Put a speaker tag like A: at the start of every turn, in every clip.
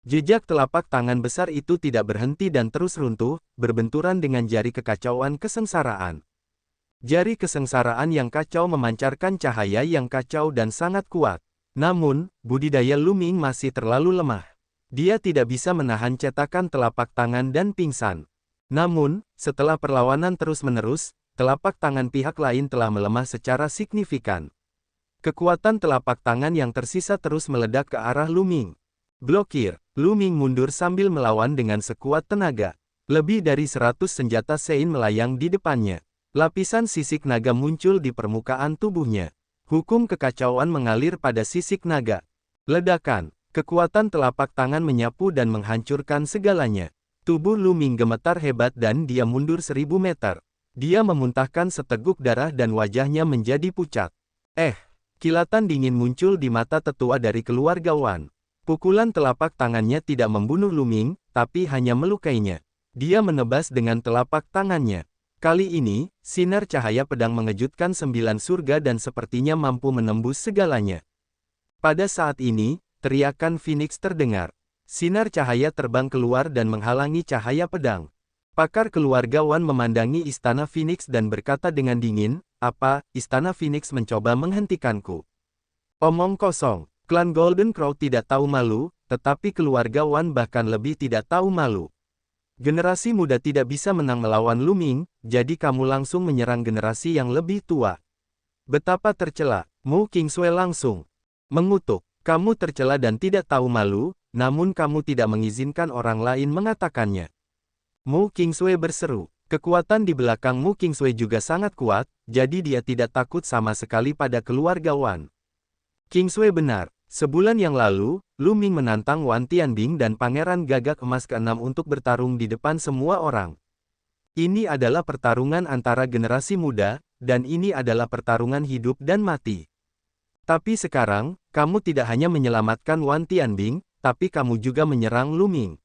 A: Jejak telapak tangan besar itu tidak berhenti dan terus runtuh, berbenturan dengan jari kekacauan kesengsaraan. Jari kesengsaraan yang kacau memancarkan cahaya yang kacau dan sangat kuat. Namun, budidaya Lu Ming masih terlalu lemah. Dia tidak bisa menahan cetakan telapak tangan dan pingsan. Namun, setelah perlawanan terus-menerus, telapak tangan pihak lain telah melemah secara signifikan. Kekuatan telapak tangan yang tersisa terus meledak ke arah Lu Ming. Blokir, Lu Ming mundur sambil melawan dengan sekuat tenaga. Lebih dari 100 senjata Sein melayang di depannya. Lapisan sisik naga muncul di permukaan tubuhnya. Hukum kekacauan mengalir pada sisik naga. Ledakan, kekuatan telapak tangan menyapu dan menghancurkan segalanya. Tubuh Lu Ming gemetar hebat dan dia mundur 1000 meter. Dia memuntahkan seteguk darah dan wajahnya menjadi pucat. Kilatan dingin muncul di mata tetua dari keluarga Wan. Pukulan telapak tangannya tidak membunuh Lu Ming, tapi hanya melukainya. Dia menebas dengan telapak tangannya. Kali ini, sinar cahaya pedang mengejutkan 9 surga dan sepertinya mampu menembus segalanya. Pada saat ini, teriakan Phoenix terdengar. Sinar cahaya terbang keluar dan menghalangi cahaya pedang. Pakar keluarga Wan memandangi istana Phoenix dan berkata dengan dingin, "Apa, istana Phoenix mencoba menghentikanku?" Omong kosong. Klan Golden Crow tidak tahu malu, tetapi keluarga Wan bahkan lebih tidak tahu malu. Generasi muda tidak bisa menang melawan Lu Ming, jadi kamu langsung menyerang generasi yang lebih tua. Betapa tercela, Mu Qingsui langsung mengutuk. Kamu tercela dan tidak tahu malu, namun kamu tidak mengizinkan orang lain mengatakannya. Mu Qingsui berseru. Kekuatan di belakang Mu Qingsui juga sangat kuat, jadi dia tidak takut sama sekali pada keluarga Wan. Qingsui benar. Sebulan yang lalu, Lu Ming menantang Wan Tianbing dan Pangeran Gagak Emas ke-6 untuk bertarung di depan semua orang. Ini adalah pertarungan antara generasi muda, dan ini adalah pertarungan hidup dan mati. Tapi sekarang, kamu tidak hanya menyelamatkan Wan Tianbing, tapi kamu juga menyerang Lu Ming.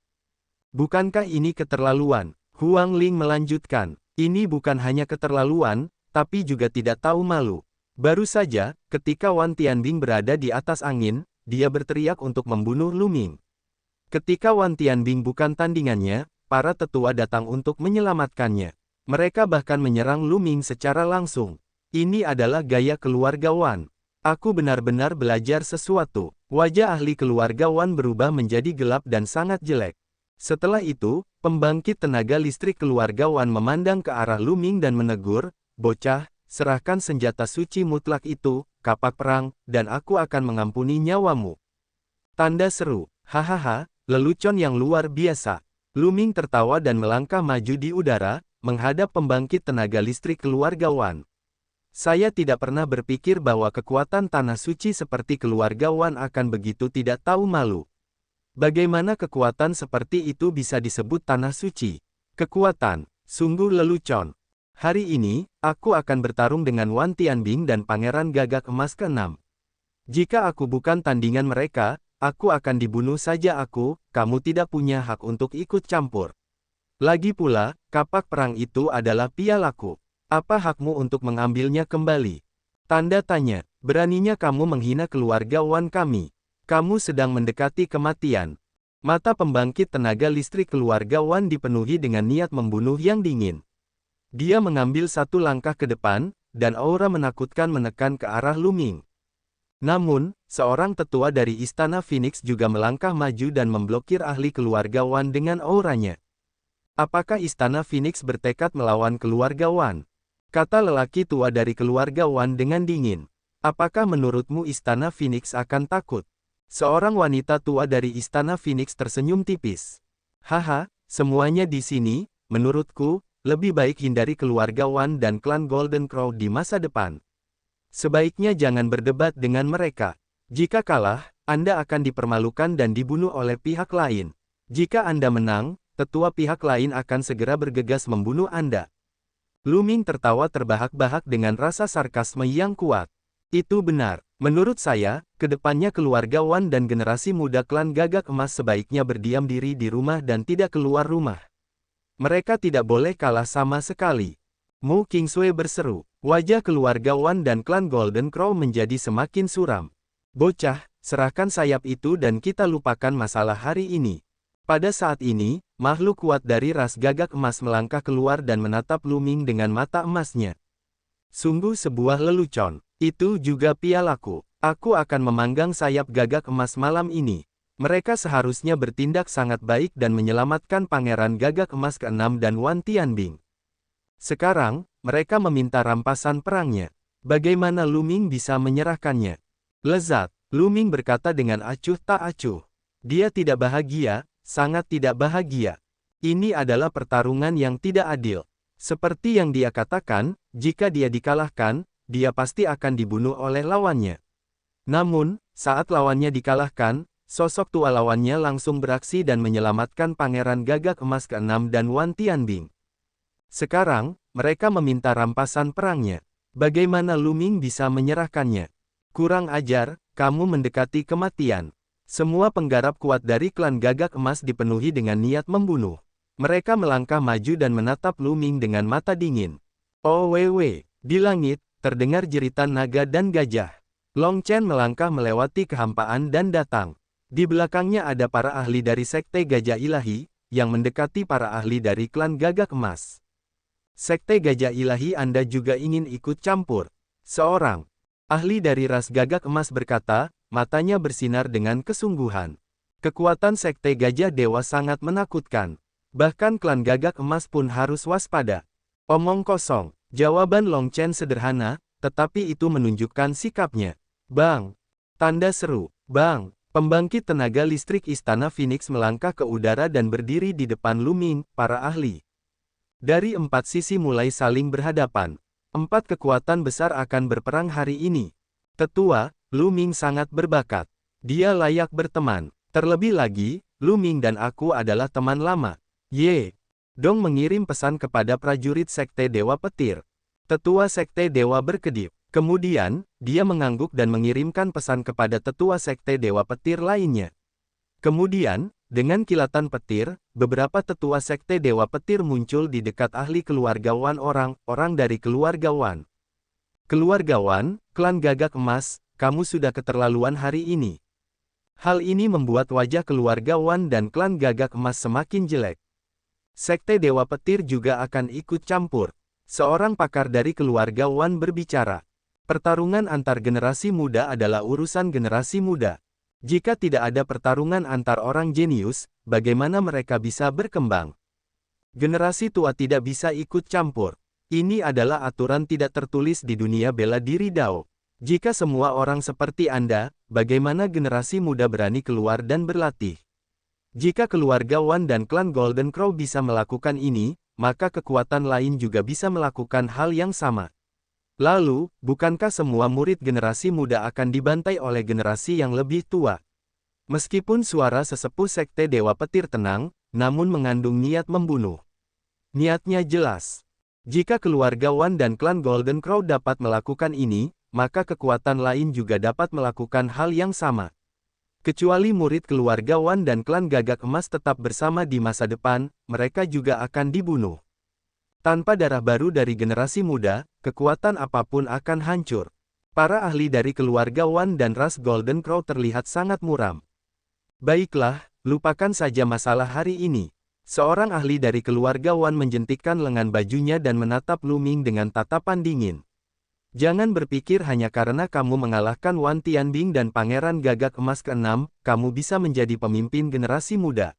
A: Bukankah ini keterlaluan? Huang Ling melanjutkan. Ini bukan hanya keterlaluan, tapi juga tidak tahu malu. Baru saja, ketika Wan Tianbing berada di atas angin, dia berteriak untuk membunuh Lu Ming. Ketika Wan Tianbing bukan tandingannya, para tetua datang untuk menyelamatkannya. Mereka bahkan menyerang Lu Ming secara langsung. Ini adalah gaya keluarga Wan. Aku benar-benar belajar sesuatu. Wajah ahli keluarga Wan berubah menjadi gelap dan sangat jelek. Setelah itu, pembangkit tenaga listrik keluarga Wan memandang ke arah Lu Ming dan menegur, "Bocah, serahkan senjata suci mutlak itu, kapak perang, dan aku akan mengampuni nyawamu." Tanda seru. Hahaha, lelucon yang luar biasa. Lu Ming tertawa dan melangkah maju di udara, menghadap pembangkit tenaga listrik keluarga Wan. Saya tidak pernah berpikir bahwa kekuatan tanah suci seperti keluarga Wan akan begitu tidak tahu malu. Bagaimana kekuatan seperti itu bisa disebut tanah suci? Kekuatan, sungguh lelucon. Hari ini, aku akan bertarung dengan Wan Tianbing dan Pangeran Gagak Emas ke-6. Jika aku bukan tandingan mereka, aku akan dibunuh saja kamu tidak punya hak untuk ikut campur. Lagi pula, kapak perang itu adalah pialaku. Apa hakmu untuk mengambilnya kembali? Tanda tanya, beraninya kamu menghina keluarga Wan kami. Kamu sedang mendekati kematian. Mata pembangkit tenaga listrik keluarga Wan dipenuhi dengan niat membunuh yang dingin. Dia mengambil satu langkah ke depan, dan aura menakutkan menekan ke arah Lu Ming. Namun, seorang tetua dari istana Phoenix juga melangkah maju dan memblokir ahli keluarga Wan dengan auranya. Apakah istana Phoenix bertekad melawan keluarga Wan? Kata lelaki tua dari keluarga Wan dengan dingin. Apakah menurutmu istana Phoenix akan takut? Seorang wanita tua dari istana Phoenix tersenyum tipis. Haha, semuanya di sini, menurutku, lebih baik hindari keluarga Wan dan klan Golden Crow di masa depan. Sebaiknya jangan berdebat dengan mereka. Jika kalah, Anda akan dipermalukan dan dibunuh oleh pihak lain. Jika Anda menang, tetua pihak lain akan segera bergegas membunuh Anda. Lu Ming tertawa terbahak-bahak dengan rasa sarkasme yang kuat. Itu benar. Menurut saya, kedepannya keluarga Wan dan generasi muda klan Gagak Emas sebaiknya berdiam diri di rumah dan tidak keluar rumah. Mereka tidak boleh kalah sama sekali. Mu Qingsui berseru. Wajah keluarga Wan dan klan Golden Crow menjadi semakin suram. Bocah, serahkan sayap itu dan kita lupakan masalah hari ini. Pada saat ini, makhluk kuat dari ras gagak emas melangkah keluar dan menatap Lu Ming dengan mata emasnya. Sungguh sebuah lelucon. Itu juga pialaku. Aku akan memanggang sayap gagak emas malam ini. Mereka seharusnya bertindak sangat baik dan menyelamatkan Pangeran Gagak Emas ke-6 dan Wan Tianbing. Sekarang, mereka meminta rampasan perangnya. Bagaimana Lu Ming bisa menyerahkannya? Lezat, Lu Ming berkata dengan acuh tak acuh. Dia tidak bahagia, sangat tidak bahagia. Ini adalah pertarungan yang tidak adil. Seperti yang dia katakan, jika dia dikalahkan, dia pasti akan dibunuh oleh lawannya. Namun, saat lawannya dikalahkan, sosok tua lawannya langsung beraksi dan menyelamatkan Pangeran Gagak Emas ke-6 dan Wan Tianbing. Sekarang, mereka meminta rampasan perangnya. Bagaimana Lu Ming bisa menyerahkannya? Kurang ajar, kamu mendekati kematian. Semua penggarap kuat dari klan Gagak Emas dipenuhi dengan niat membunuh. Mereka melangkah maju dan menatap Lu Ming dengan mata dingin. Oh wewe, di langit, terdengar jeritan naga dan gajah. Long Chen melangkah melewati kehampaan dan datang. Di belakangnya ada para ahli dari Sekte Gajah Ilahi, yang mendekati para ahli dari klan Gagak Emas. Sekte Gajah Ilahi Anda juga ingin ikut campur? Seorang ahli dari ras Gagak Emas berkata, matanya bersinar dengan kesungguhan. Kekuatan Sekte Gajah Dewa sangat menakutkan. Bahkan klan Gagak Emas pun harus waspada. Omong kosong, jawaban Long Chen sederhana, tetapi itu menunjukkan sikapnya. Bang! Tanda seru, bang! Pembangkit tenaga listrik Istana Phoenix melangkah ke udara dan berdiri di depan Lu Ming, para ahli. Dari 4 sisi mulai saling berhadapan. 4 kekuatan besar akan berperang hari ini. Tetua, Lu Ming sangat berbakat. Dia layak berteman. Terlebih lagi, Lu Ming dan aku adalah teman lama. Ye! Dong mengirim pesan kepada prajurit Sekte Dewa Petir. Tetua Sekte Dewa berkedip. Kemudian, dia mengangguk dan mengirimkan pesan kepada tetua Sekte Dewa Petir lainnya. Kemudian, dengan kilatan petir, beberapa tetua Sekte Dewa Petir muncul di dekat ahli keluarga Wan orang dari keluarga Wan. Keluarga Wan, klan Gagak Emas, kamu sudah keterlaluan hari ini. Hal ini membuat wajah keluarga Wan dan klan Gagak Emas semakin jelek. Sekte Dewa Petir juga akan ikut campur. Seorang pakar dari keluarga Wan berbicara. Pertarungan antar generasi muda adalah urusan generasi muda. Jika tidak ada pertarungan antar orang jenius, bagaimana mereka bisa berkembang? Generasi tua tidak bisa ikut campur. Ini adalah aturan tidak tertulis di dunia bela diri Dao. Jika semua orang seperti Anda, bagaimana generasi muda berani keluar dan berlatih? Jika keluarga Wan dan klan Golden Crow bisa melakukan ini, maka kekuatan lain juga bisa melakukan hal yang sama. Lalu, bukankah semua murid generasi muda akan dibantai oleh generasi yang lebih tua? Meskipun suara sesepuh Sekte Dewa Petir tenang, namun mengandung niat membunuh. Niatnya jelas. Jika keluarga Wan dan klan Golden Crow dapat melakukan ini, maka kekuatan lain juga dapat melakukan hal yang sama. Kecuali murid keluarga Wan dan klan Gagak Emas tetap bersama di masa depan, mereka juga akan dibunuh. Tanpa darah baru dari generasi muda, kekuatan apapun akan hancur. Para ahli dari keluarga Wan dan ras Golden Crow terlihat sangat muram. Baiklah, lupakan saja masalah hari ini. Seorang ahli dari keluarga Wan menjentikkan lengan bajunya dan menatap Lu Ming dengan tatapan dingin. Jangan berpikir hanya karena kamu mengalahkan Wan Tianbing dan Pangeran Gagak Emas ke-6, kamu bisa menjadi pemimpin generasi muda.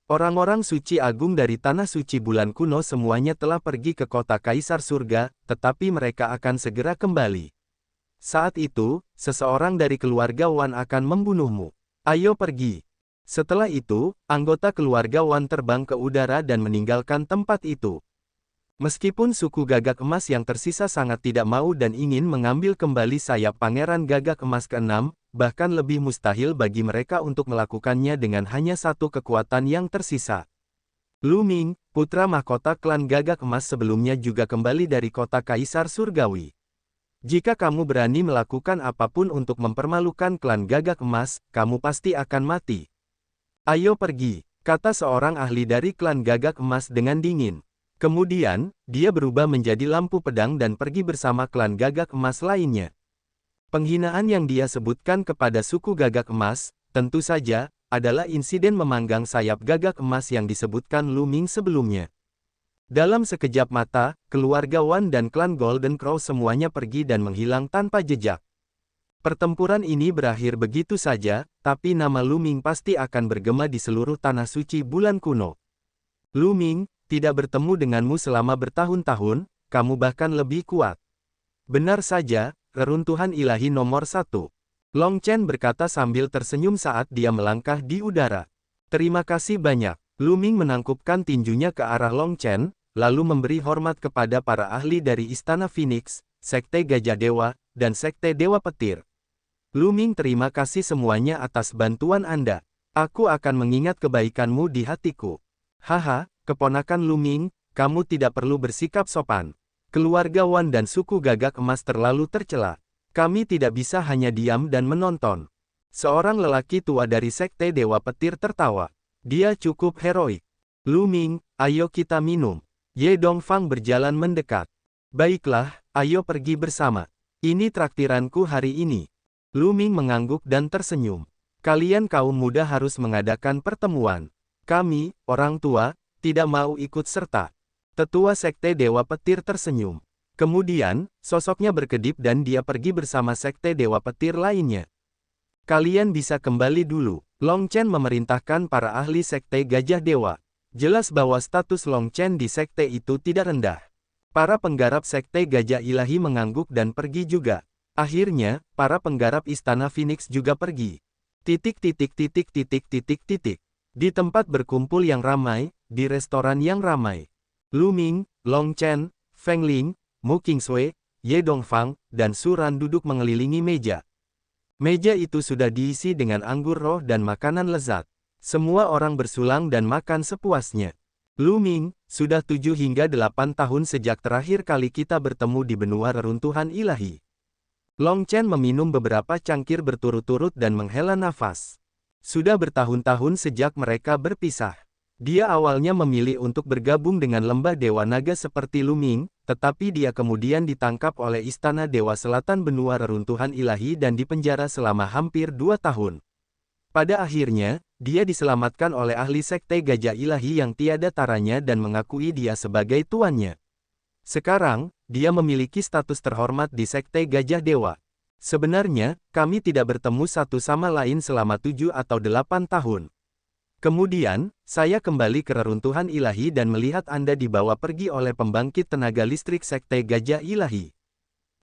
A: Orang-orang suci agung dari Tanah Suci Bulan Kuno semuanya telah pergi ke kota Kaisar Surga, tetapi mereka akan segera kembali. Saat itu, seseorang dari keluarga Wan akan membunuhmu. Ayo pergi. Setelah itu, anggota keluarga Wan terbang ke udara dan meninggalkan tempat itu. Meskipun suku Gagak Emas yang tersisa sangat tidak mau dan ingin mengambil kembali sayap Pangeran Gagak Emas ke-6, bahkan lebih mustahil bagi mereka untuk melakukannya dengan hanya satu kekuatan yang tersisa. Lu Ming, putra mahkota klan Gagak Emas sebelumnya juga kembali dari kota Kaisar Surgawi. Jika kamu berani melakukan apapun untuk mempermalukan klan Gagak Emas, kamu pasti akan mati. Ayo pergi, kata seorang ahli dari klan Gagak Emas dengan dingin. Kemudian, dia berubah menjadi lampu pedang dan pergi bersama klan Gagak Emas lainnya. Penghinaan yang dia sebutkan kepada suku Gagak Emas, tentu saja, adalah insiden memanggang sayap Gagak Emas yang disebutkan Lu Ming sebelumnya. Dalam sekejap mata, keluarga Wan dan klan Golden Crow semuanya pergi dan menghilang tanpa jejak. Pertempuran ini berakhir begitu saja, tapi nama Lu Ming pasti akan bergema di seluruh tanah suci bulan kuno. Lu Ming, tidak bertemu denganmu selama bertahun-tahun, kamu bahkan lebih kuat. Benar saja, reruntuhan ilahi nomor 1. Long Chen berkata sambil tersenyum saat dia melangkah di udara. Terima kasih banyak. Lu Ming menangkupkan tinjunya ke arah Long Chen, lalu memberi hormat kepada para ahli dari Istana Phoenix, Sekte Gajah Dewa, dan Sekte Dewa Petir. Lu Ming, terima kasih semuanya atas bantuan Anda. Aku akan mengingat kebaikanmu di hatiku. Haha, keponakan Lu Ming, kamu tidak perlu bersikap sopan. Keluarga Wan dan suku Gagak Emas terlalu tercela. Kami tidak bisa hanya diam dan menonton. Seorang lelaki tua dari Sekte Dewa Petir tertawa. Dia cukup heroik. Lu Ming, ayo kita minum. Ye Dongfang berjalan mendekat. Baiklah, ayo pergi bersama. Ini traktiranku hari ini. Lu Ming mengangguk dan tersenyum. Kalian kaum muda harus mengadakan pertemuan. Kami, orang tua, tidak mau ikut serta. Tetua Sekte Dewa Petir tersenyum. Kemudian, sosoknya berkedip dan dia pergi bersama Sekte Dewa Petir lainnya. Kalian bisa kembali dulu. Long Chen memerintahkan para ahli Sekte Gajah Dewa. Jelas bahwa status Long Chen di sekte itu tidak rendah. Para penggarap Sekte Gajah Ilahi mengangguk dan pergi juga. Akhirnya, para penggarap Istana Phoenix juga pergi. Di tempat berkumpul yang ramai, di restoran yang ramai. Lu Ming, Long Chen, Feng Ling, Mu Qingsui, Ye Dongfang, dan Su Ran duduk mengelilingi meja. Meja itu sudah diisi dengan anggur roh dan makanan lezat. Semua orang bersulang dan makan sepuasnya. Lu Ming, sudah 7 hingga 8 tahun sejak terakhir kali kita bertemu di benua reruntuhan ilahi. Long Chen meminum beberapa cangkir berturut-turut dan menghela nafas. Sudah bertahun-tahun sejak mereka berpisah. Dia awalnya memilih untuk bergabung dengan lembah Dewa Naga seperti Lu Ming, tetapi dia kemudian ditangkap oleh Istana Dewa Selatan benua reruntuhan ilahi dan dipenjara selama hampir 2 tahun. Pada akhirnya, dia diselamatkan oleh ahli Sekte Gajah Ilahi yang tiada taranya dan mengakui dia sebagai tuannya. Sekarang, dia memiliki status terhormat di Sekte Gajah Dewa. Sebenarnya, kami tidak bertemu satu sama lain selama 7 atau 8 tahun. Kemudian, saya kembali ke reruntuhan ilahi dan melihat Anda dibawa pergi oleh pembangkit tenaga listrik Sekte Gajah Ilahi.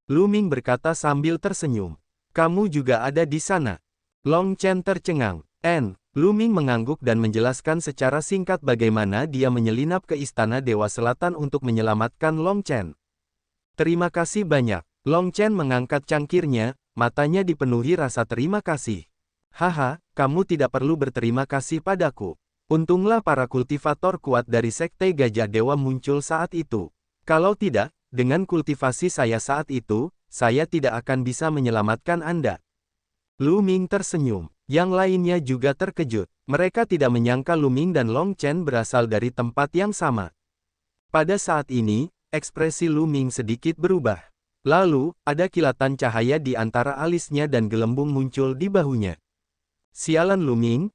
A: Lu Ming berkata sambil tersenyum. Kamu juga ada di sana. Long Chen tercengang. Lu Ming mengangguk dan menjelaskan secara singkat bagaimana dia menyelinap ke Istana Dewa Selatan untuk menyelamatkan Long Chen. Terima kasih banyak. Long Chen mengangkat cangkirnya, matanya dipenuhi rasa terima kasih. Haha, kamu tidak perlu berterima kasih padaku. Untunglah para kultivator kuat dari Sekte Gajah Dewa muncul saat itu. Kalau tidak, dengan kultivasi saya saat itu, saya tidak akan bisa menyelamatkan Anda. Lu Ming tersenyum. Yang lainnya juga terkejut. Mereka tidak menyangka Lu Ming dan Long Chen berasal dari tempat yang sama. Pada saat ini, ekspresi Lu Ming sedikit berubah. Lalu, ada kilatan cahaya di antara alisnya dan gelembung muncul di bahunya. Sialan Lu Ming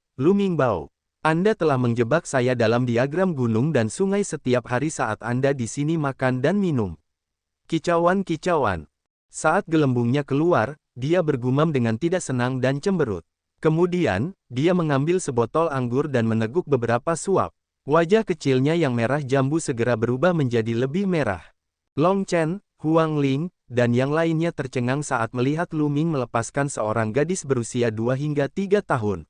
A: Bao. Anda telah menjebak saya dalam diagram gunung dan sungai setiap hari saat Anda di sini makan dan minum. Kicauan. Saat gelembungnya keluar, dia bergumam dengan tidak senang dan cemberut. Kemudian, dia mengambil sebotol anggur dan meneguk beberapa suap. Wajah kecilnya yang merah jambu segera berubah menjadi lebih merah. Long Chen, Huang Ling, dan yang lainnya tercengang saat melihat Lu Ming melepaskan seorang gadis berusia 2 hingga 3 tahun.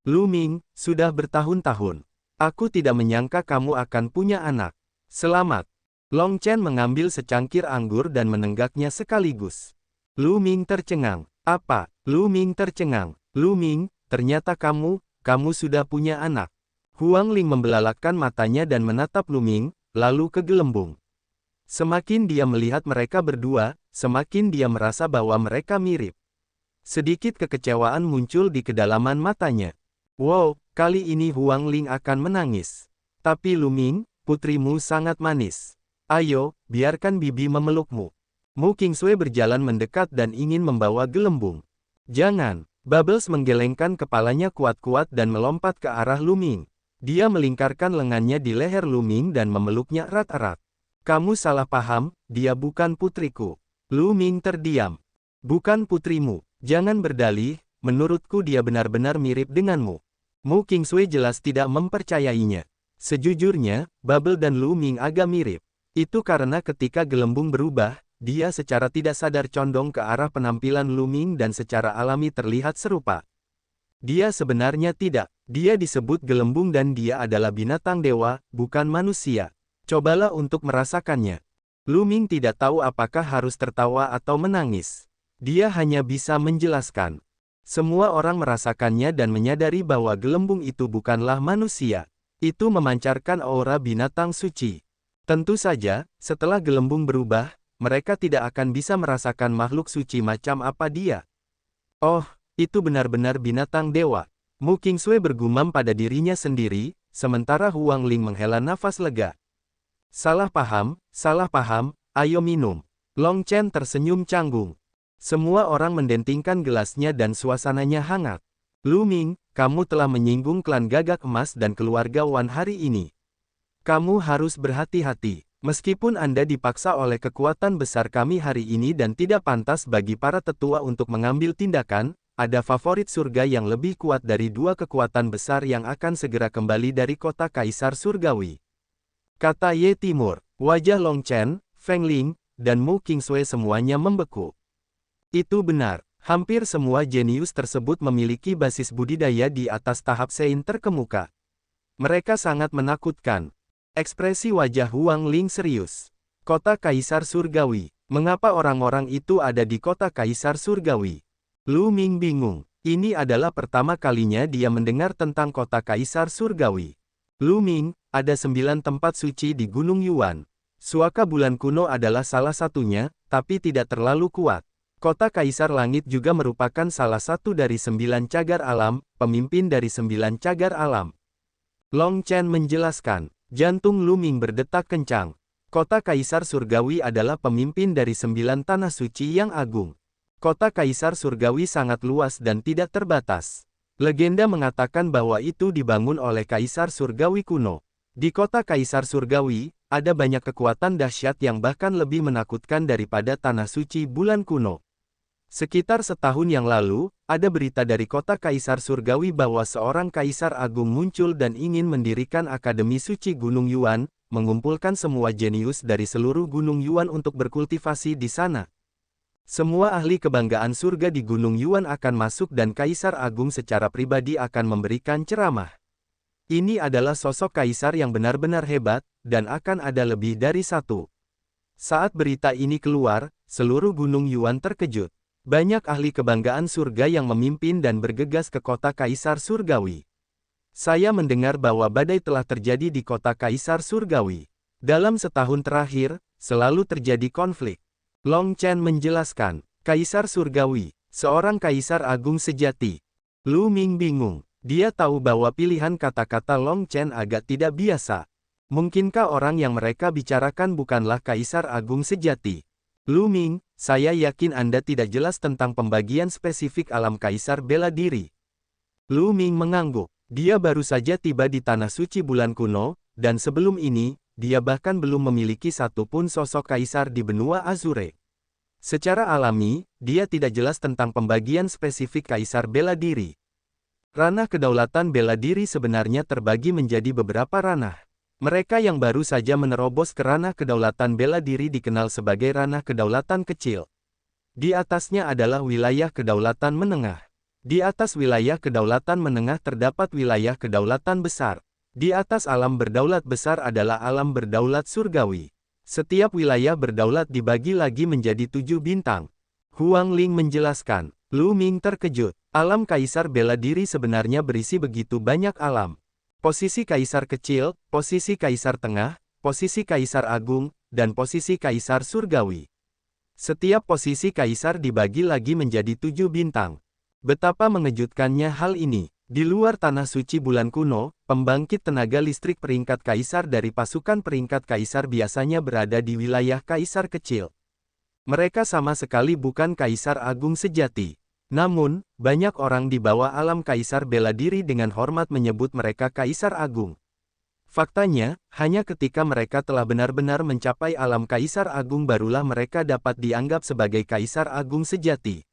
A: Lu Ming, sudah bertahun-tahun. Aku tidak menyangka kamu akan punya anak. Selamat. Long Chen mengambil secangkir anggur dan menenggaknya sekaligus. Lu Ming tercengang. Apa? Lu Ming tercengang. Lu Ming, ternyata kamu sudah punya anak. Huang Ling membelalakkan matanya dan menatap Lu Ming, lalu ke gelembung. Semakin dia melihat mereka berdua, semakin dia merasa bahwa mereka mirip. Sedikit kekecewaan muncul di kedalaman matanya. Wow, kali ini Huang Ling akan menangis. Tapi Lu Ming, putrimu sangat manis. Ayo, biarkan bibi memelukmu. Mu Qingsui berjalan mendekat dan ingin membawa gelembung. Jangan! Bubbles menggelengkan kepalanya kuat-kuat dan melompat ke arah Lu Ming. Dia melingkarkan lengannya di leher Lu Ming dan memeluknya erat-erat. Kamu salah paham, dia bukan putriku. Lu Ming terdiam. Bukan putrimu. Jangan berdalih, menurutku dia benar-benar mirip denganmu. Mu Qingsui jelas tidak mempercayainya. Sejujurnya, Bubble dan Lu Ming agak mirip. Itu karena ketika gelembung berubah, dia secara tidak sadar condong ke arah penampilan Lu Ming dan secara alami terlihat serupa. Dia sebenarnya tidak. Dia disebut gelembung dan dia adalah binatang dewa, bukan manusia. Cobalah untuk merasakannya. Lu Ming tidak tahu apakah harus tertawa atau menangis. Dia hanya bisa menjelaskan. Semua orang merasakannya dan menyadari bahwa gelembung itu bukanlah manusia. Itu memancarkan aura binatang suci. Tentu saja, setelah gelembung berubah, mereka tidak akan bisa merasakan makhluk suci macam apa dia. Oh, itu benar-benar binatang dewa. Mu Qingsui bergumam pada dirinya sendiri, sementara Huang Ling menghela nafas lega. Salah paham, ayo minum. Long Chen tersenyum canggung. Semua orang mendentingkan gelasnya dan suasananya hangat. Lu Ming, kamu telah menyinggung klan Gagak Emas dan keluarga Wan hari ini. Kamu harus berhati-hati. Meskipun Anda dipaksa oleh kekuatan besar kami hari ini dan tidak pantas bagi para tetua untuk mengambil tindakan, ada favorit surga yang lebih kuat dari dua kekuatan besar yang akan segera kembali dari kota Kaisar Surgawi. Kata Ye Timur, wajah Long Chen, Feng Ling, dan Mu Qingsui semuanya membeku. Itu benar, hampir semua jenius tersebut memiliki basis budidaya di atas tahap Sein terkemuka. Mereka sangat menakutkan. Ekspresi wajah Huang Ling serius. Kota Kaisar Surgawi. Mengapa orang-orang itu ada di kota Kaisar Surgawi? Lu Ming bingung. Ini adalah pertama kalinya dia mendengar tentang kota Kaisar Surgawi. Lu Ming, ada 9 tempat suci di Gunung Yuan. Suaka bulan kuno adalah salah satunya, tapi tidak terlalu kuat. Kota Kaisar Langit juga merupakan salah satu dari 9 cagar alam, pemimpin dari 9 cagar alam. Long Chen menjelaskan. Jantung Lu Ming berdetak kencang. Kota Kaisar Surgawi adalah pemimpin dari 9 tanah suci yang agung. Kota Kaisar Surgawi sangat luas dan tidak terbatas. Legenda mengatakan bahwa itu dibangun oleh Kaisar Surgawi kuno. Di kota Kaisar Surgawi, ada banyak kekuatan dahsyat yang bahkan lebih menakutkan daripada tanah suci bulan kuno. Sekitar setahun yang lalu, ada berita dari kota Kaisar Surgawi bahwa seorang Kaisar Agung muncul dan ingin mendirikan Akademi Suci Gunung Yuan, mengumpulkan semua jenius dari seluruh Gunung Yuan untuk berkultivasi di sana. Semua ahli kebanggaan surga di Gunung Yuan akan masuk dan Kaisar Agung secara pribadi akan memberikan ceramah. Ini adalah sosok Kaisar yang benar-benar hebat, dan akan ada lebih dari satu. Saat berita ini keluar, seluruh Gunung Yuan terkejut. Banyak ahli kebanggaan surga yang memimpin dan bergegas ke kota Kaisar Surgawi. Saya mendengar bahwa badai telah terjadi di kota Kaisar Surgawi. Dalam setahun terakhir, selalu terjadi konflik. Long Chen menjelaskan, Kaisar Surgawi, seorang Kaisar Agung sejati. Lu Ming bingung. Dia tahu bahwa pilihan kata-kata Long Chen agak tidak biasa. Mungkinkah orang yang mereka bicarakan bukanlah Kaisar Agung sejati? Lu Ming, saya yakin Anda tidak jelas tentang pembagian spesifik alam Kaisar bela diri. Lu Ming mengangguk. Dia baru saja tiba di Tanah Suci Bulan Kuno, dan sebelum ini, dia bahkan belum memiliki satupun sosok Kaisar di benua Azure. Secara alami, dia tidak jelas tentang pembagian spesifik Kaisar bela diri. Ranah kedaulatan bela diri sebenarnya terbagi menjadi beberapa ranah. Mereka yang baru saja menerobos ke ranah kedaulatan bela diri dikenal sebagai ranah kedaulatan kecil. Di atasnya adalah wilayah kedaulatan menengah. Di atas wilayah kedaulatan menengah terdapat wilayah kedaulatan besar. Di atas alam berdaulat besar adalah alam berdaulat surgawi. Setiap wilayah berdaulat dibagi lagi menjadi 7 bintang. Huang Ling menjelaskan. Lu Ming terkejut. Alam Kaisar bela diri sebenarnya berisi begitu banyak alam. Posisi Kaisar kecil, posisi Kaisar tengah, posisi Kaisar agung, dan posisi Kaisar surgawi. Setiap posisi Kaisar dibagi lagi menjadi 7 bintang. Betapa mengejutkannya hal ini. Di luar Tanah Suci Bulan Kuno, pembangkit tenaga listrik peringkat Kaisar dari pasukan peringkat Kaisar biasanya berada di wilayah Kaisar kecil. Mereka sama sekali bukan kaisar agung sejati. Namun, banyak orang di bawah alam kaisar bela diri dengan hormat menyebut mereka kaisar agung. Faktanya, hanya ketika mereka telah benar-benar mencapai alam kaisar agung barulah mereka dapat dianggap sebagai kaisar agung sejati.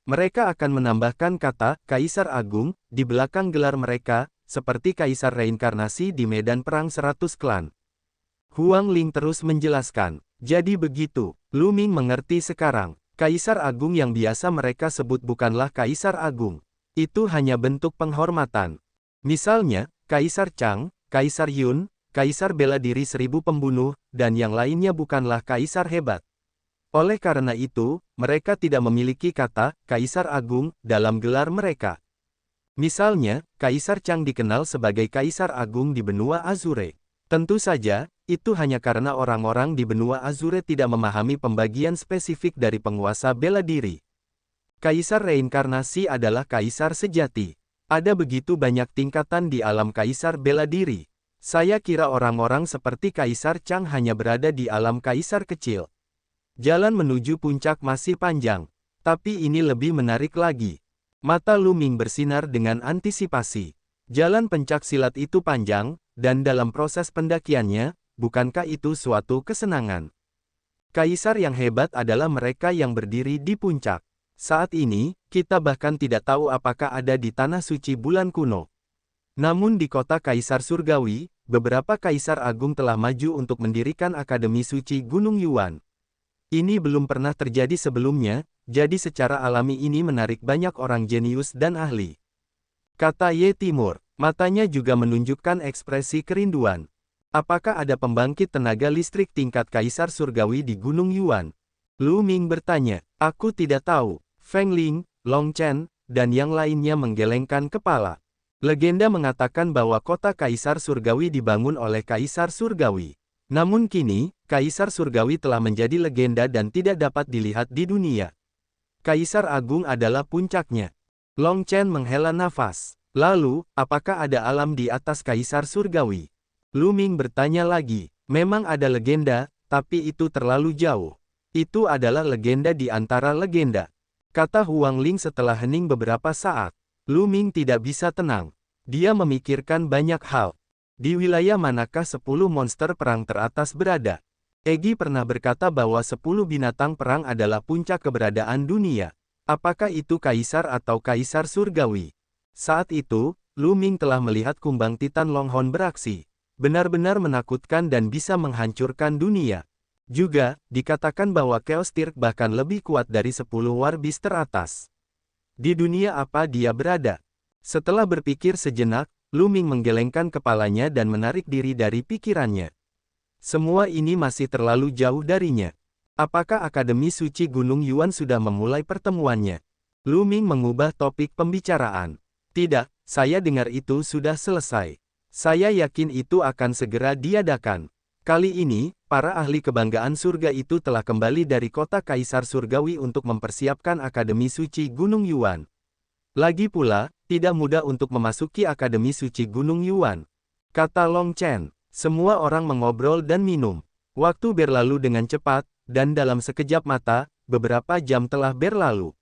A: Mereka akan menambahkan kata kaisar agung di belakang gelar mereka, seperti kaisar reinkarnasi di medan perang 100 klan. Huang Ling terus menjelaskan, jadi begitu, Lu Ming mengerti sekarang. Kaisar agung yang biasa mereka sebut bukanlah kaisar agung. Itu hanya bentuk penghormatan. Misalnya, Kaisar Chang, Kaisar Yun, Kaisar bela diri 1000 pembunuh, dan yang lainnya bukanlah kaisar hebat. Oleh karena itu, mereka tidak memiliki kata kaisar agung dalam gelar mereka. Misalnya, Kaisar Chang dikenal sebagai kaisar agung di benua Azure. Tentu saja, itu hanya karena orang-orang di benua Azure tidak memahami pembagian spesifik dari penguasa bela diri. Kaisar reinkarnasi adalah kaisar sejati. Ada begitu banyak tingkatan di alam kaisar bela diri. Saya kira orang-orang seperti Kaisar Chang hanya berada di alam kaisar kecil. Jalan menuju puncak masih panjang. Tapi ini lebih menarik lagi. Mata Lu Ming bersinar dengan antisipasi. Jalan pencak silat itu panjang, dan dalam proses pendakiannya, bukankah itu suatu kesenangan? Kaisar yang hebat adalah mereka yang berdiri di puncak. Saat ini, kita bahkan tidak tahu apakah ada di tanah suci bulan kuno. Namun di kota Kaisar Surgawi, beberapa kaisar agung telah maju untuk mendirikan Akademi Suci Gunung Yuan. Ini belum pernah terjadi sebelumnya, jadi secara alami ini menarik banyak orang jenius dan ahli. Kata Ye Timur, matanya juga menunjukkan ekspresi kerinduan. Apakah ada pembangkit tenaga listrik tingkat kaisar surgawi di Gunung Yuan? Lu Ming bertanya. Aku tidak tahu. Feng Ling, Long Chen, dan yang lainnya menggelengkan kepala. Legenda mengatakan bahwa kota kaisar surgawi dibangun oleh kaisar surgawi. Namun kini, kaisar surgawi telah menjadi legenda dan tidak dapat dilihat di dunia. Kaisar agung adalah puncaknya. Long Chen menghela nafas. Lalu, apakah ada alam di atas kaisar surgawi? Lu Ming bertanya lagi. Memang ada legenda, tapi itu terlalu jauh. Itu adalah legenda di antara legenda. Kata Huang Ling setelah hening beberapa saat. Lu Ming tidak bisa tenang. Dia memikirkan banyak hal. Di wilayah manakah 10 monster perang teratas berada? Egi pernah berkata bahwa 10 binatang perang adalah puncak keberadaan dunia. Apakah itu kaisar atau kaisar surgawi? Saat itu, Lu Ming telah melihat kumbang Titan Longhorn beraksi. Benar-benar menakutkan dan bisa menghancurkan dunia. Juga, dikatakan bahwa Chaos Tirk bahkan lebih kuat dari 10 War Beast teratas. Di dunia apa dia berada? Setelah berpikir sejenak, Lu Ming menggelengkan kepalanya dan menarik diri dari pikirannya. Semua ini masih terlalu jauh darinya. Apakah Akademi Suci Gunung Yuan sudah memulai pertemuannya? Lu Ming mengubah topik pembicaraan. Tidak, saya dengar itu sudah selesai. Saya yakin itu akan segera diadakan. Kali ini, para ahli kebanggaan surga itu telah kembali dari kota Kaisar Surgawi untuk mempersiapkan Akademi Suci Gunung Yuan. Lagi pula, tidak mudah untuk memasuki Akademi Suci Gunung Yuan. Kata Long Chen, semua orang mengobrol dan minum. Waktu berlalu dengan cepat, dan dalam sekejap mata, beberapa jam telah berlalu.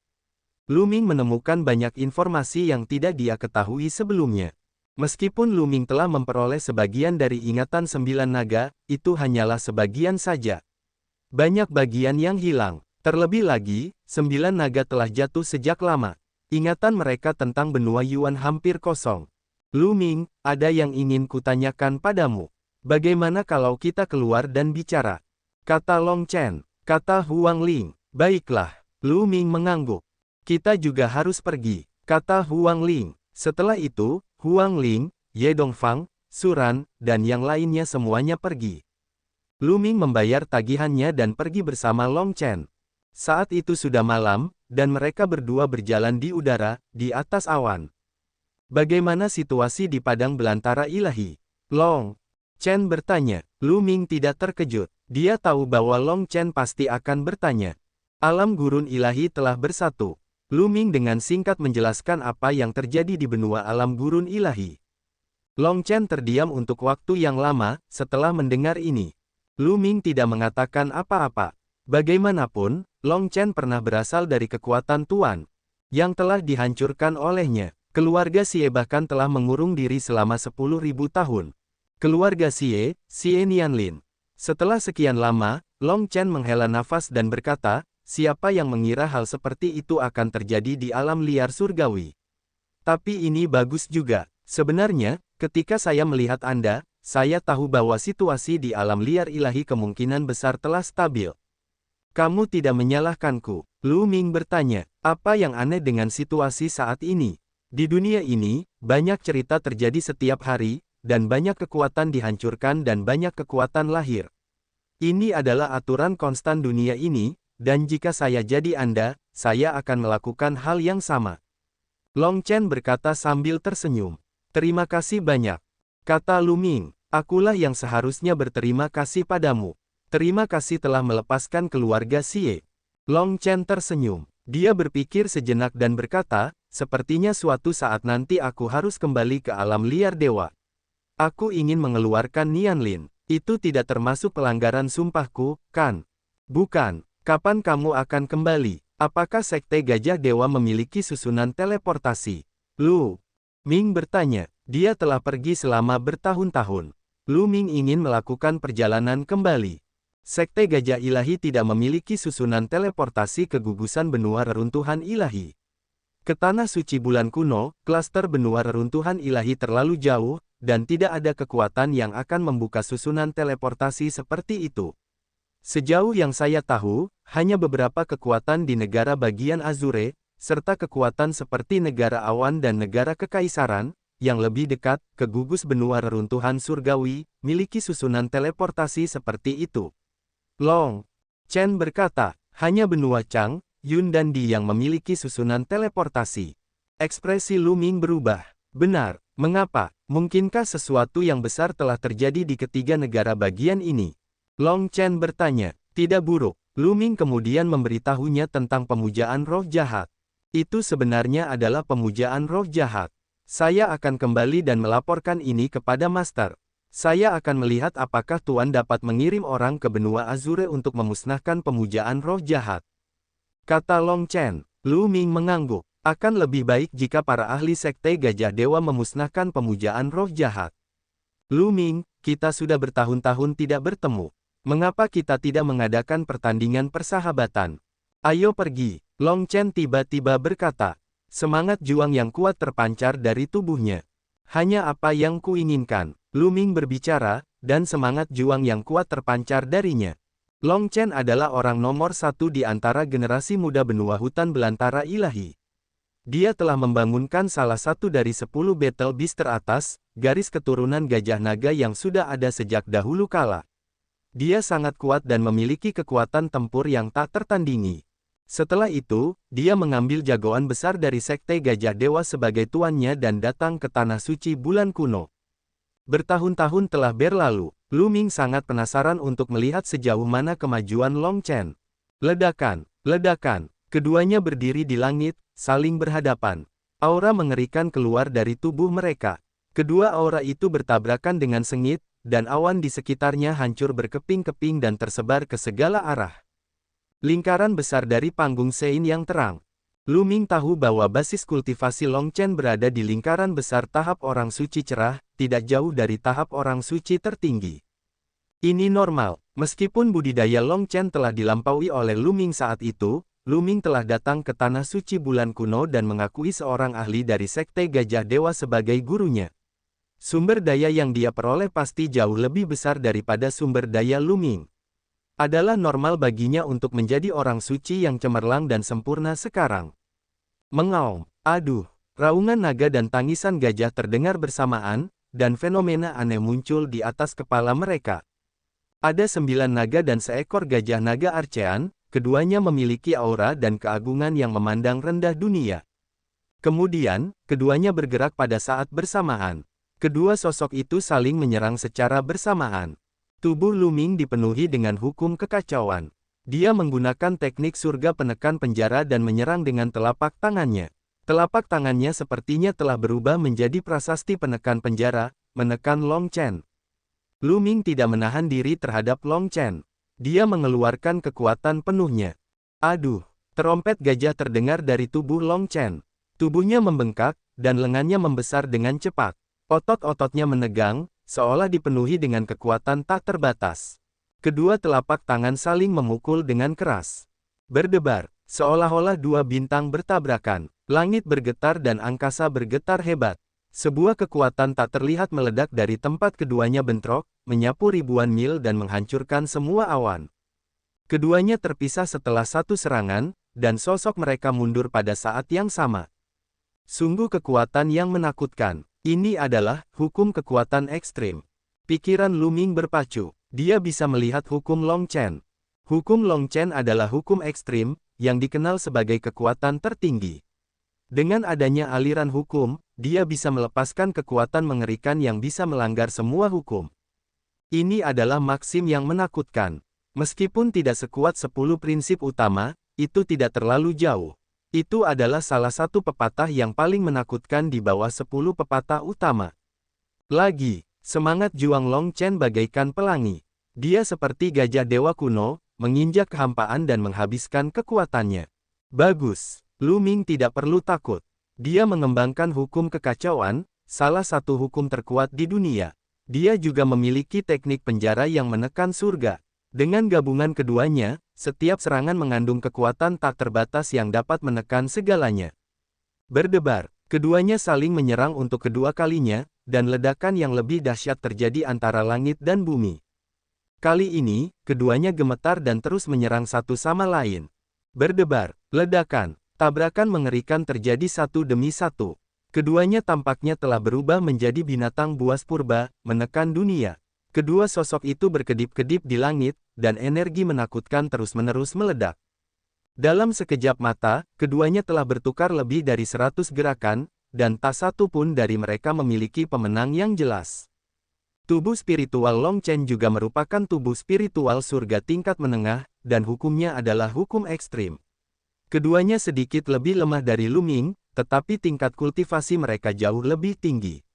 A: Lu Ming menemukan banyak informasi yang tidak dia ketahui sebelumnya. Meskipun Lu Ming telah memperoleh sebagian dari ingatan 9 naga, itu hanyalah sebagian saja. Banyak bagian yang hilang. Terlebih lagi, 9 naga telah jatuh sejak lama. Ingatan mereka tentang benua Yuan hampir kosong. Lu Ming, ada yang ingin kutanyakan padamu. Bagaimana kalau kita keluar dan bicara? Kata Long Chen. Kata Huang Ling. Baiklah. Lu Ming mengangguk. Kita juga harus pergi. Kata Huang Ling. Setelah itu, Huang Ling, Ye Dongfang, Suran, dan yang lainnya semuanya pergi. Lu Ming membayar tagihannya dan pergi bersama Long Chen. Saat itu sudah malam, dan mereka berdua berjalan di udara, di atas awan. Bagaimana situasi di padang belantara ilahi? Long Chen bertanya. Lu Ming tidak terkejut. Dia tahu bahwa Long Chen pasti akan bertanya. Alam gurun ilahi telah bersatu. Lu Ming dengan singkat menjelaskan apa yang terjadi di benua alam gurun ilahi. Long Chen terdiam untuk waktu yang lama, setelah mendengar ini. Lu Ming tidak mengatakan apa-apa. Bagaimanapun, Long Chen pernah berasal dari kekuatan Tuan yang telah dihancurkan olehnya. Keluarga Xie bahkan telah mengurung diri selama 10.000 tahun. Keluarga Xie Nianlin. Setelah sekian lama, Long Chen menghela nafas dan berkata, siapa yang mengira hal seperti itu akan terjadi di alam liar surgawi? Tapi ini bagus juga. Sebenarnya, ketika saya melihat Anda, saya tahu bahwa situasi di alam liar ilahi kemungkinan besar telah stabil. Kamu tidak menyalahkanku. Lu Ming bertanya, apa yang aneh dengan situasi saat ini? Di dunia ini, banyak cerita terjadi setiap hari, dan banyak kekuatan dihancurkan dan banyak kekuatan lahir. Ini adalah aturan konstan dunia ini, dan jika saya jadi Anda, saya akan melakukan hal yang sama. Long Chen berkata sambil tersenyum. Terima kasih banyak. Kata Lu Ming, akulah yang seharusnya berterima kasih padamu. Terima kasih telah melepaskan keluarga Xie. Long Chen tersenyum. Dia berpikir sejenak dan berkata, sepertinya suatu saat nanti aku harus kembali ke alam liar dewa. Aku ingin mengeluarkan Nianlin. Itu tidak termasuk pelanggaran sumpahku, kan? Bukan. Kapan kamu akan kembali? Apakah Sekte Gajah Dewa memiliki susunan teleportasi? Lu Ming bertanya. Dia telah pergi selama bertahun-tahun. Lu Ming ingin melakukan perjalanan kembali. Sekte Gajah Ilahi tidak memiliki susunan teleportasi ke gugusan benua reruntuhan ilahi. Ke Tanah Suci Bulan Kuno, klaster benua reruntuhan ilahi terlalu jauh, dan tidak ada kekuatan yang akan membuka susunan teleportasi seperti itu. Sejauh yang saya tahu, hanya beberapa kekuatan di negara bagian Azure, serta kekuatan seperti negara awan dan negara kekaisaran, yang lebih dekat ke gugus benua reruntuhan surgawi, miliki susunan teleportasi seperti itu. Long Chen berkata, hanya benua Chang, Yun dan Di yang memiliki susunan teleportasi. Ekspresi Lu Ming berubah. Benar, mengapa? Mungkinkah sesuatu yang besar telah terjadi di ketiga negara bagian ini? Long Chen bertanya, tidak buruk. Lu Ming kemudian memberitahunya tentang pemujaan roh jahat. Itu sebenarnya adalah pemujaan roh jahat. Saya akan kembali dan melaporkan ini kepada Master. Saya akan melihat apakah Tuan dapat mengirim orang ke benua Azure untuk memusnahkan pemujaan roh jahat. Kata Long Chen. Lu Ming mengangguk. Akan lebih baik jika para ahli Sekte Gajah Dewa memusnahkan pemujaan roh jahat. Lu Ming, kita sudah bertahun-tahun tidak bertemu. Mengapa kita tidak mengadakan pertandingan persahabatan? Ayo pergi. Long Chen tiba-tiba berkata. Semangat juang yang kuat terpancar dari tubuhnya. Hanya apa yang kuinginkan. Lu Ming berbicara, dan semangat juang yang kuat terpancar darinya. Long Chen adalah orang nomor satu di antara generasi muda benua hutan belantara ilahi. Dia telah membangunkan salah satu dari 10 Battle Beast teratas, garis keturunan gajah naga yang sudah ada sejak dahulu kala. Dia sangat kuat dan memiliki kekuatan tempur yang tak tertandingi. Setelah itu, dia mengambil jagoan besar dari Sekte Gajah Dewa sebagai tuannya dan datang ke Tanah Suci Bulan Kuno. Bertahun-tahun telah berlalu, Lu Ming sangat penasaran untuk melihat sejauh mana kemajuan Long Chen. Ledakan, ledakan, keduanya berdiri di langit, saling berhadapan. Aura mengerikan keluar dari tubuh mereka. Kedua aura itu bertabrakan dengan sengit, dan awan di sekitarnya hancur berkeping-keping dan tersebar ke segala arah. Lingkaran besar dari panggung Sein yang terang. Lu Ming tahu bahwa basis kultivasi Long Chen berada di lingkaran besar tahap orang suci cerah, tidak jauh dari tahap orang suci tertinggi. Ini normal, meskipun budidaya Long Chen telah dilampaui oleh Lu Ming saat itu, Lu Ming telah datang ke Tanah Suci Bulan Kuno dan mengakui seorang ahli dari Sekte Gajah Dewa sebagai gurunya. Sumber daya yang dia peroleh pasti jauh lebih besar daripada sumber daya Lu Ming. Adalah normal baginya untuk menjadi orang suci yang cemerlang dan sempurna sekarang. Mengaum, aduh, raungan naga dan tangisan gajah terdengar bersamaan, dan fenomena aneh muncul di atas kepala mereka. Ada 9 naga dan seekor gajah naga arcean, keduanya memiliki aura dan keagungan yang memandang rendah dunia. Kemudian, keduanya bergerak pada saat bersamaan. Kedua sosok itu saling menyerang secara bersamaan. Tubuh Lu Ming dipenuhi dengan hukum kekacauan. Dia menggunakan teknik surga penekan penjara dan menyerang dengan telapak tangannya. Telapak tangannya sepertinya telah berubah menjadi prasasti penekan penjara, menekan Long Chen. Lu Ming tidak menahan diri terhadap Long Chen. Dia mengeluarkan kekuatan penuhnya. Aduh! Terompet gajah terdengar dari tubuh Long Chen. Tubuhnya membengkak, dan lengannya membesar dengan cepat. Otot-ototnya menegang, seolah dipenuhi dengan kekuatan tak terbatas. Kedua telapak tangan saling memukul dengan keras. Berdebar, seolah-olah dua bintang bertabrakan. Langit bergetar dan angkasa bergetar hebat. Sebuah kekuatan tak terlihat meledak dari tempat keduanya bentrok, menyapu ribuan mil dan menghancurkan semua awan. Keduanya terpisah setelah satu serangan, dan sosok mereka mundur pada saat yang sama. Sungguh kekuatan yang menakutkan. Ini adalah hukum kekuatan ekstrim. Pikiran Lu Ming berpacu. Dia bisa melihat hukum Long Chen. Hukum Long Chen adalah hukum ekstrim, yang dikenal sebagai kekuatan tertinggi. Dengan adanya aliran hukum, dia bisa melepaskan kekuatan mengerikan yang bisa melanggar semua hukum. Ini adalah maksim yang menakutkan. Meskipun tidak sekuat 10 prinsip utama, itu tidak terlalu jauh. Itu adalah salah satu pepatah yang paling menakutkan di bawah 10 pepatah utama. Lagi, semangat juang Long Chen bagaikan pelangi. Dia seperti gajah dewa kuno, menginjak kehampaan dan menghabiskan kekuatannya. Bagus, Lu Ming tidak perlu takut. Dia mengembangkan hukum kekacauan, salah satu hukum terkuat di dunia. Dia juga memiliki teknik penjara yang menekan surga. Dengan gabungan keduanya, setiap serangan mengandung kekuatan tak terbatas yang dapat menekan segalanya. Berdebar, keduanya saling menyerang untuk kedua kalinya, dan ledakan yang lebih dahsyat terjadi antara langit dan bumi. Kali ini, keduanya gemetar dan terus menyerang satu sama lain. Berdebar, ledakan, tabrakan mengerikan terjadi satu demi satu. Keduanya tampaknya telah berubah menjadi binatang buas purba, menekan dunia. Kedua sosok itu berkedip-kedip di langit, dan energi menakutkan terus-menerus meledak. Dalam sekejap mata, keduanya telah bertukar lebih dari 100 gerakan, dan tak satu pun dari mereka memiliki pemenang yang jelas. Tubuh spiritual Long Chen juga merupakan tubuh spiritual surga tingkat menengah, dan hukumnya adalah hukum ekstrim. Keduanya sedikit lebih lemah dari Lu Ming, tetapi tingkat kultivasi mereka jauh lebih tinggi.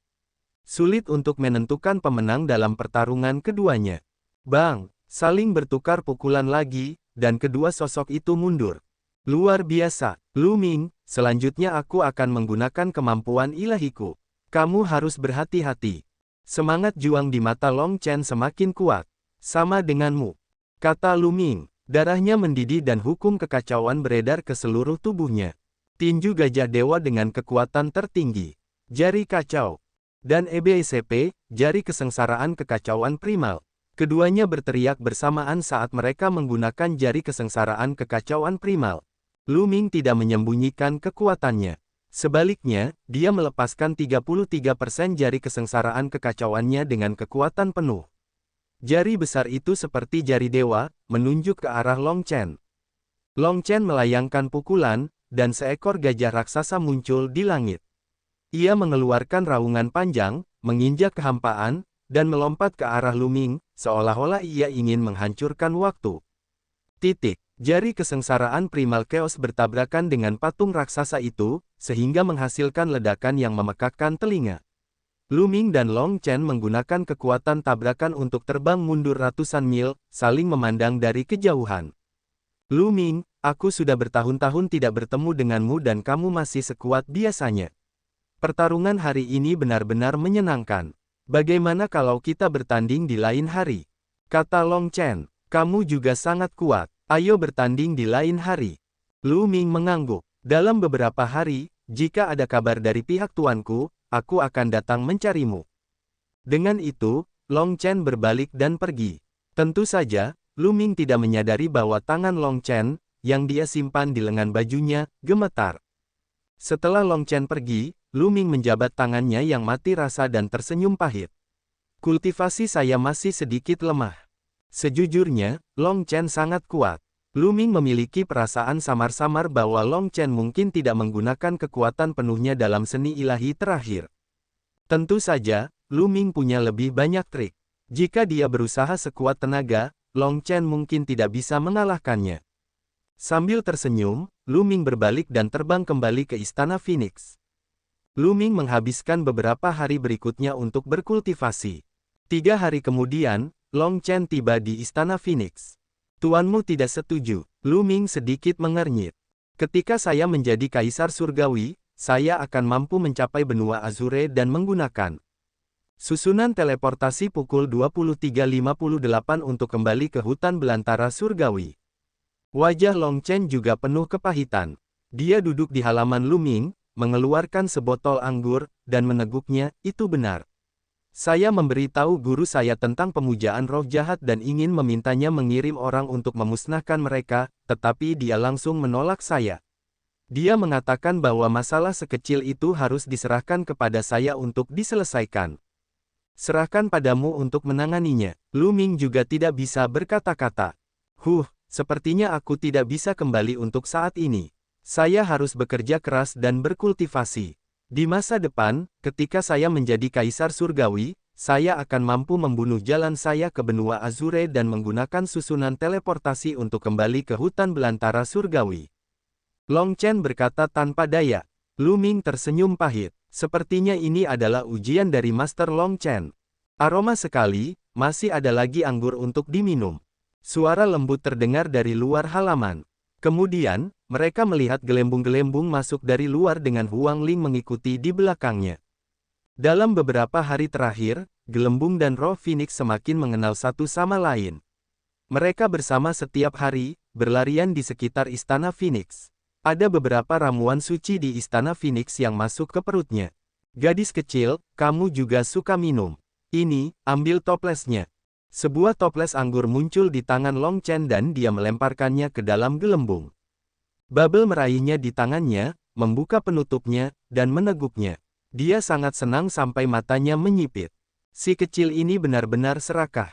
A: Sulit untuk menentukan pemenang dalam pertarungan keduanya. Bang! Saling bertukar pukulan lagi, dan kedua sosok itu mundur. Luar biasa, Lu Ming, selanjutnya aku akan menggunakan kemampuan ilahiku. Kamu harus berhati-hati. Semangat juang di mata Long Chen semakin kuat. Sama denganmu, kata Lu Ming. Darahnya mendidih dan hukum kekacauan beredar ke seluruh tubuhnya. Tinju gajah dewa dengan kekuatan tertinggi. Jari kacau. Dan EBSP, jari kesengsaraan kekacauan primal. Keduanya berteriak bersamaan saat mereka menggunakan jari kesengsaraan kekacauan primal. Lu Ming tidak menyembunyikan kekuatannya. Sebaliknya, dia melepaskan 33% jari kesengsaraan kekacauannya dengan kekuatan penuh. Jari besar itu seperti jari dewa, menunjuk ke arah Long Chen. Long Chen melayangkan pukulan, dan seekor gajah raksasa muncul di langit. Ia mengeluarkan raungan panjang, menginjak kehampaan, dan melompat ke arah Lu Ming, seolah-olah ia ingin menghancurkan waktu. Jari kesengsaraan primal chaos bertabrakan dengan patung raksasa itu, sehingga menghasilkan ledakan yang memekakkan telinga. Lu Ming dan Long Chen menggunakan kekuatan tabrakan untuk terbang mundur ratusan mil, saling memandang dari kejauhan. Lu Ming, aku sudah bertahun-tahun tidak bertemu denganmu dan kamu masih sekuat biasanya. Pertarungan hari ini benar-benar menyenangkan. Bagaimana kalau kita bertanding di lain hari? Kata Long Chen, kamu juga sangat kuat. Ayo bertanding di lain hari. Lu Ming mengangguk. Dalam beberapa hari, jika ada kabar dari pihak tuanku, aku akan datang mencarimu. Dengan itu, Long Chen berbalik dan pergi. Tentu saja, Lu Ming tidak menyadari bahwa tangan Long Chen, yang dia simpan di lengan bajunya, gemetar. Setelah Long Chen pergi, Lu Ming menjabat tangannya yang mati rasa dan tersenyum pahit. Kultivasi saya masih sedikit lemah. Sejujurnya, Long Chen sangat kuat. Lu Ming memiliki perasaan samar-samar bahwa Long Chen mungkin tidak menggunakan kekuatan penuhnya dalam seni ilahi terakhir. Tentu saja, Lu Ming punya lebih banyak trik. Jika dia berusaha sekuat tenaga, Long Chen mungkin tidak bisa mengalahkannya. Sambil tersenyum, Lu Ming berbalik dan terbang kembali ke Istana Phoenix. Lu Ming menghabiskan beberapa hari berikutnya untuk berkultivasi. 3 hari kemudian, Long Chen tiba di Istana Phoenix. Tuanmu tidak setuju. Lu Ming sedikit mengernyit. Ketika saya menjadi kaisar surgawi, saya akan mampu mencapai benua Azure dan menggunakan susunan teleportasi pukul 23.58 untuk kembali ke hutan belantara surgawi. Wajah Long Chen juga penuh kepahitan. Dia duduk di halaman Lu Ming, mengeluarkan sebotol anggur, dan meneguknya, itu benar. Saya memberitahu guru saya tentang pemujaan roh jahat dan ingin memintanya mengirim orang untuk memusnahkan mereka, tetapi dia langsung menolak saya. Dia mengatakan bahwa masalah sekecil itu harus diserahkan kepada saya untuk diselesaikan. Serahkan padamu untuk menanganinya. Lu Ming juga tidak bisa berkata-kata. Sepertinya aku tidak bisa kembali untuk saat ini. Saya harus bekerja keras dan berkultivasi. Di masa depan, ketika saya menjadi kaisar surgawi, saya akan mampu membunuh jalan saya ke benua Azure dan menggunakan susunan teleportasi untuk kembali ke hutan belantara surgawi. Long Chen berkata tanpa daya. Lu Ming tersenyum pahit. Sepertinya ini adalah ujian dari Master Long Chen. Aroma sekali, masih ada lagi anggur untuk diminum. Suara lembut terdengar dari luar halaman. Kemudian, mereka melihat gelembung-gelembung masuk dari luar dengan Huang Ling mengikuti di belakangnya. Dalam beberapa hari terakhir, gelembung dan roh Phoenix semakin mengenal satu sama lain. Mereka bersama setiap hari, berlarian di sekitar Istana Phoenix. Ada beberapa ramuan suci di Istana Phoenix yang masuk ke perutnya. Gadis kecil, kamu juga suka minum. Ini, ambil toplesnya. Sebuah toples anggur muncul di tangan Long Chen dan dia melemparkannya ke dalam gelembung. Bubble meraihnya di tangannya, membuka penutupnya, dan meneguknya. Dia sangat senang sampai matanya menyipit. Si kecil ini benar-benar serakah.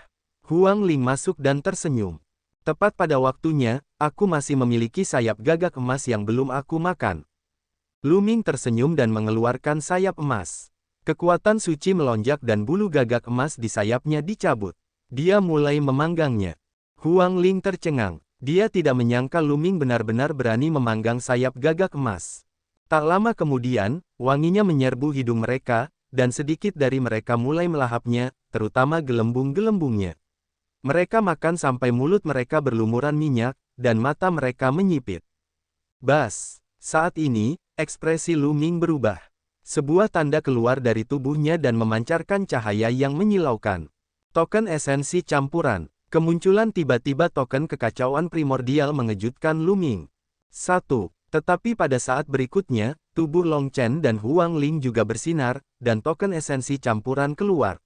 A: Huang Ling masuk dan tersenyum. Tepat pada waktunya, aku masih memiliki sayap gagak emas yang belum aku makan. Lu Ming tersenyum dan mengeluarkan sayap emas. Kekuatan suci melonjak dan bulu gagak emas di sayapnya dicabut. Dia mulai memanggangnya. Huang Ling tercengang. Dia tidak menyangka Lu Ming benar-benar berani memanggang sayap gagak emas. Tak lama kemudian, wanginya menyerbu hidung mereka, dan sedikit dari mereka mulai melahapnya, terutama gelembung-gelembungnya. Mereka makan sampai mulut mereka berlumuran minyak, dan mata mereka menyipit. Bas! Saat ini, ekspresi Lu Ming berubah. Sebuah tanda keluar dari tubuhnya dan memancarkan cahaya yang menyilaukan. Token esensi campuran. Kemunculan tiba-tiba token kekacauan primordial mengejutkan Lu Ming. 1. Tetapi pada saat berikutnya, tubuh Long Chen dan Huang Ling juga bersinar, dan token esensi campuran keluar.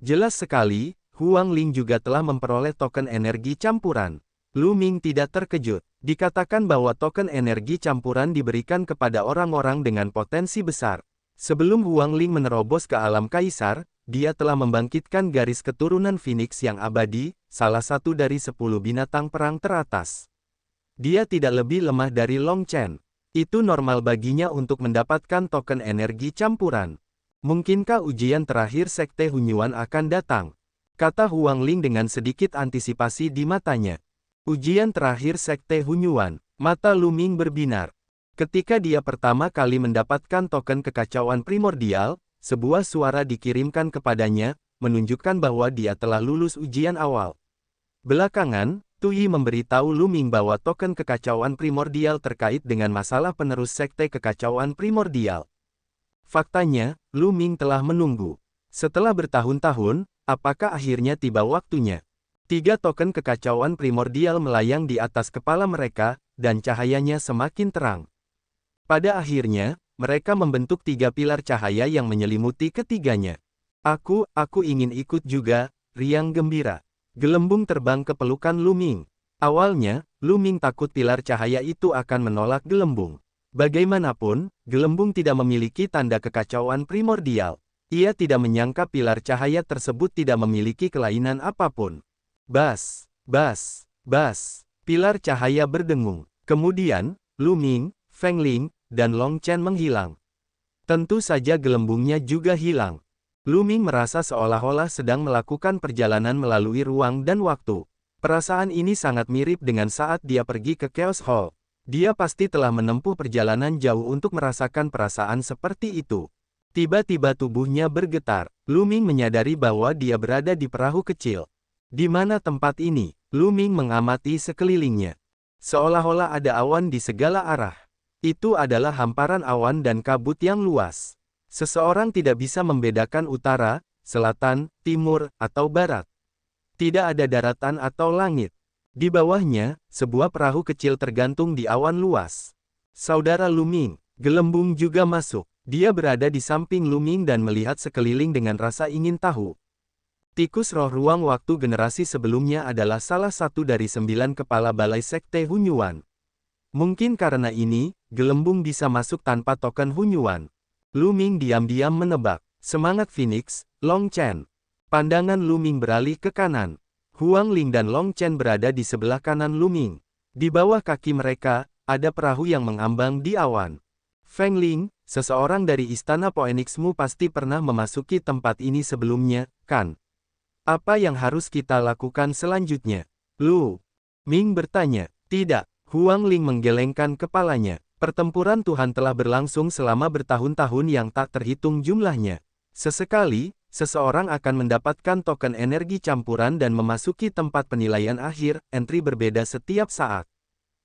A: Jelas sekali, Huang Ling juga telah memperoleh token energi campuran. Lu Ming tidak terkejut. Dikatakan bahwa token energi campuran diberikan kepada orang-orang dengan potensi besar. Sebelum Huang Ling menerobos ke alam kaisar, dia telah membangkitkan garis keturunan Phoenix yang abadi, salah satu dari 10 binatang perang teratas. Dia tidak lebih lemah dari Long Chen. Itu normal baginya untuk mendapatkan token energi campuran. Mungkinkah ujian terakhir Sekte Hunyuan akan datang? Kata Huang Ling dengan sedikit antisipasi di matanya. Ujian terakhir Sekte Hunyuan. Mata Lu Ming berbinar. Ketika dia pertama kali mendapatkan token kekacauan primordial, sebuah suara dikirimkan kepadanya, menunjukkan bahwa dia telah lulus ujian awal. Belakangan, Tui memberitahu Lu Ming bahwa token kekacauan primordial terkait dengan masalah penerus Sekte Kekacauan Primordial. Faktanya, Lu Ming telah menunggu. Setelah bertahun-tahun, apakah akhirnya tiba waktunya? 3 token kekacauan primordial melayang di atas kepala mereka, dan cahayanya semakin terang. Pada akhirnya, mereka membentuk 3 pilar cahaya yang menyelimuti ketiganya. Aku ingin ikut juga, riang gembira. Gelembung terbang ke pelukan Lu Ming. Awalnya, Lu Ming takut pilar cahaya itu akan menolak gelembung. Bagaimanapun, gelembung tidak memiliki tanda kekacauan primordial. Ia tidak menyangka pilar cahaya tersebut tidak memiliki kelainan apapun. Bas, bas, bas. Pilar cahaya berdengung. Kemudian, Lu Ming, Feng Ling, dan Long Chen menghilang. Tentu saja gelembungnya juga hilang. Lu Ming merasa seolah-olah sedang melakukan perjalanan melalui ruang dan waktu. Perasaan ini sangat mirip dengan saat dia pergi ke Chaos Hall. Dia pasti telah menempuh perjalanan jauh untuk merasakan perasaan seperti itu. Tiba-tiba tubuhnya bergetar. Lu Ming menyadari bahwa dia berada di perahu kecil. Di mana tempat ini? Lu Ming mengamati sekelilingnya. Seolah-olah ada awan di segala arah. Itu adalah hamparan awan dan kabut yang luas. Seseorang tidak bisa membedakan utara, selatan, timur, atau barat. Tidak ada daratan atau langit. Di bawahnya, sebuah perahu kecil tergantung di awan luas. Saudara Lu Ming, Gelembung juga masuk. Dia berada di samping Lu Ming dan melihat sekeliling dengan rasa ingin tahu. Tikus roh ruang waktu generasi sebelumnya adalah salah satu dari 9 kepala balai sekte Hunyuan. Mungkin karena ini, Gelembung bisa masuk tanpa token Hunyuan. Lu Ming diam-diam menebak. Semangat Phoenix, Long Chen. Pandangan Lu Ming beralih ke kanan. Huang Ling dan Long Chen berada di sebelah kanan Lu Ming. Di bawah kaki mereka, ada perahu yang mengambang di awan. Feng Ling, seseorang dari Istana Phoenixmu pasti pernah memasuki tempat ini sebelumnya, kan? Apa yang harus kita lakukan selanjutnya? Lu Ming bertanya. Tidak, Huang Ling menggelengkan kepalanya. Pertempuran Tuhan telah berlangsung selama bertahun-tahun yang tak terhitung jumlahnya. Sesekali, seseorang akan mendapatkan token energi campuran dan memasuki tempat penilaian akhir, entry berbeda setiap saat.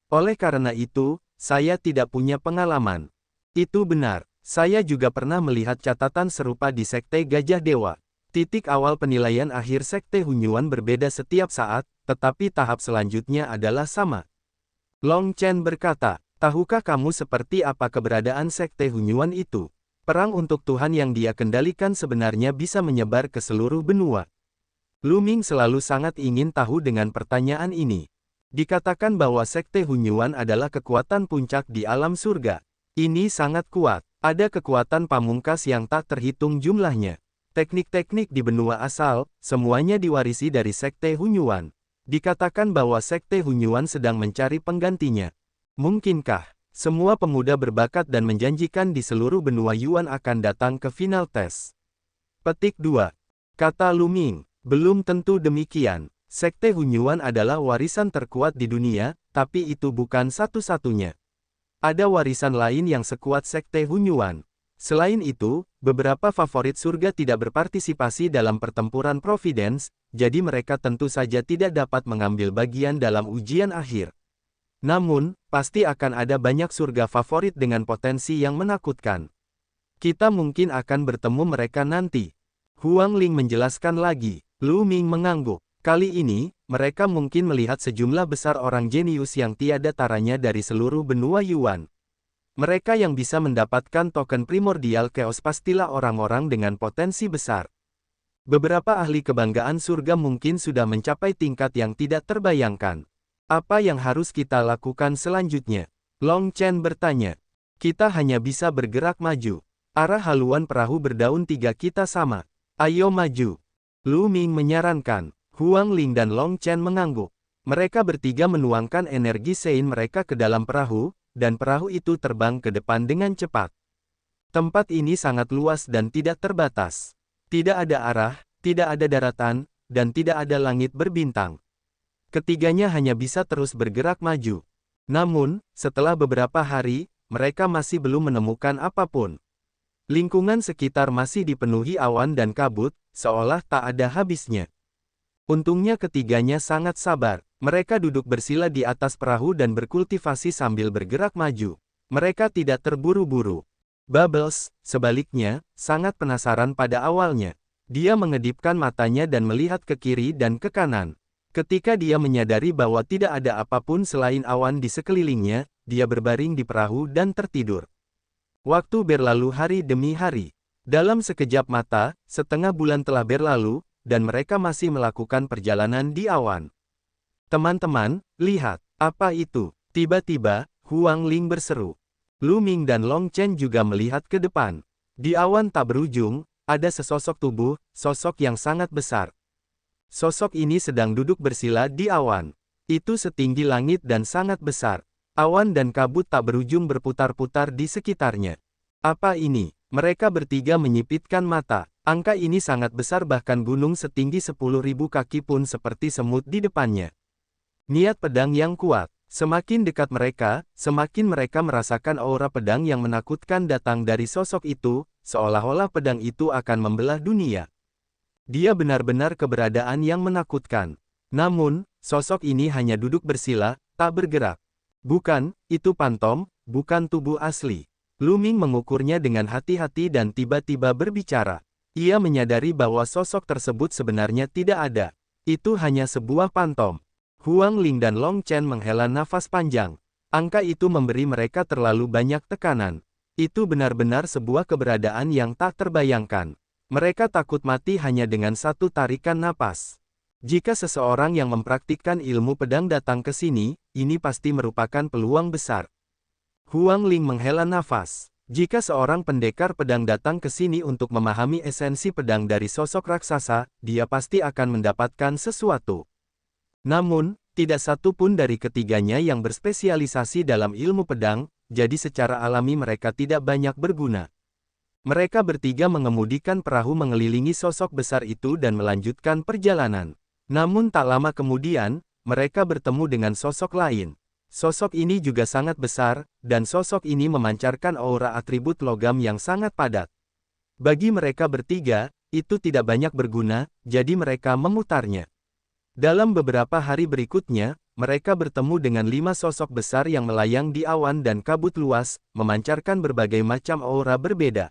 A: Oleh karena itu, saya tidak punya pengalaman. Itu benar, saya juga pernah melihat catatan serupa di Sekte Gajah Dewa. Titik awal penilaian akhir Sekte Hunyuan berbeda setiap saat, tetapi tahap selanjutnya adalah sama. Long Chen berkata, tahukah kamu seperti apa keberadaan Sekte Hunyuan itu? Perang untuk Tuhan yang dia kendalikan sebenarnya bisa menyebar ke seluruh benua. Lu Ming selalu sangat ingin tahu dengan pertanyaan ini. Dikatakan bahwa Sekte Hunyuan adalah kekuatan puncak di alam surga. Ini sangat kuat. Ada kekuatan pamungkas yang tak terhitung jumlahnya. Teknik-teknik di benua asal, semuanya diwarisi dari Sekte Hunyuan. Dikatakan bahwa Sekte Hunyuan sedang mencari penggantinya. Mungkinkah semua pemuda berbakat dan menjanjikan di seluruh benua Yuan akan datang ke final tes? Petik 2. Kata Lu Ming, belum tentu demikian. Sekte Hunyuan adalah warisan terkuat di dunia, tapi itu bukan satu-satunya. Ada warisan lain yang sekuat Sekte Hunyuan. Selain itu, beberapa favorit surga tidak berpartisipasi dalam pertempuran Providence, jadi mereka tentu saja tidak dapat mengambil bagian dalam ujian akhir. Namun, pasti akan ada banyak surga favorit dengan potensi yang menakutkan. Kita mungkin akan bertemu mereka nanti. Huang Ling menjelaskan lagi. Lu Ming mengangguk. Kali ini, mereka mungkin melihat sejumlah besar orang jenius yang tiada taranya dari seluruh benua Yuan. Mereka yang bisa mendapatkan token primordial chaos pastilah orang-orang dengan potensi besar. Beberapa ahli kebanggaan surga mungkin sudah mencapai tingkat yang tidak terbayangkan. Apa yang harus kita lakukan selanjutnya? Long Chen bertanya. Kita hanya bisa bergerak maju. Arah haluan perahu berdaun 3 kita sama. Ayo maju. Lu Ming menyarankan. Huang Ling dan Long Chen mengangguk. Mereka bertiga menuangkan energi sein mereka ke dalam perahu, dan perahu itu terbang ke depan dengan cepat. Tempat ini sangat luas dan tidak terbatas. Tidak ada arah, tidak ada daratan, dan tidak ada langit berbintang. Ketiganya hanya bisa terus bergerak maju. Namun, setelah beberapa hari, mereka masih belum menemukan apapun. Lingkungan sekitar masih dipenuhi awan dan kabut, seolah tak ada habisnya. Untungnya ketiganya sangat sabar. Mereka duduk bersila di atas perahu dan berkultivasi sambil bergerak maju. Mereka tidak terburu-buru. Bubbles, sebaliknya, sangat penasaran pada awalnya. Dia mengedipkan matanya dan melihat ke kiri dan ke kanan. Ketika dia menyadari bahwa tidak ada apapun selain awan di sekelilingnya, dia berbaring di perahu dan tertidur. Waktu berlalu hari demi hari. Dalam sekejap mata, setengah bulan telah berlalu, dan mereka masih melakukan perjalanan di awan. Teman-teman, lihat, apa itu? Tiba-tiba, Huang Ling berseru. Lu Ming dan Long Chen juga melihat ke depan. Di awan tak berujung, ada sesosok tubuh, sosok yang sangat besar. Sosok ini sedang duduk bersila di awan. Itu setinggi langit dan sangat besar. Awan dan kabut tak berujung berputar-putar di sekitarnya. Apa ini? Mereka bertiga menyipitkan mata. Angka ini sangat besar bahkan gunung setinggi 10.000 kaki pun seperti semut di depannya. Niat pedang yang kuat. Semakin dekat mereka, semakin mereka merasakan aura pedang yang menakutkan datang dari sosok itu, seolah-olah pedang itu akan membelah dunia. Dia benar-benar keberadaan yang menakutkan. Namun, sosok ini hanya duduk bersila, tak bergerak. Bukan, itu pantom, bukan tubuh asli. Lu Ming mengukurnya dengan hati-hati dan tiba-tiba berbicara. Ia menyadari bahwa sosok tersebut sebenarnya tidak ada. Itu hanya sebuah pantom. Huang Ling dan Long Chen menghela nafas panjang. Angka itu memberi mereka terlalu banyak tekanan. Itu benar-benar sebuah keberadaan yang tak terbayangkan. Mereka takut mati hanya dengan satu tarikan napas. Jika seseorang yang mempraktikkan ilmu pedang datang ke sini, ini pasti merupakan peluang besar. Huang Ling menghela nafas. Jika seorang pendekar pedang datang ke sini untuk memahami esensi pedang dari sosok raksasa, dia pasti akan mendapatkan sesuatu. Namun, tidak satu pun dari ketiganya yang berspesialisasi dalam ilmu pedang, jadi secara alami mereka tidak banyak berguna. Mereka bertiga mengemudikan perahu mengelilingi sosok besar itu dan melanjutkan perjalanan. Namun tak lama kemudian, mereka bertemu dengan sosok lain. Sosok ini juga sangat besar, dan sosok ini memancarkan aura atribut logam yang sangat padat. Bagi mereka bertiga, itu tidak banyak berguna, jadi mereka memutarnya. Dalam beberapa hari berikutnya, mereka bertemu dengan 5 sosok besar yang melayang di awan dan kabut luas, memancarkan berbagai macam aura berbeda.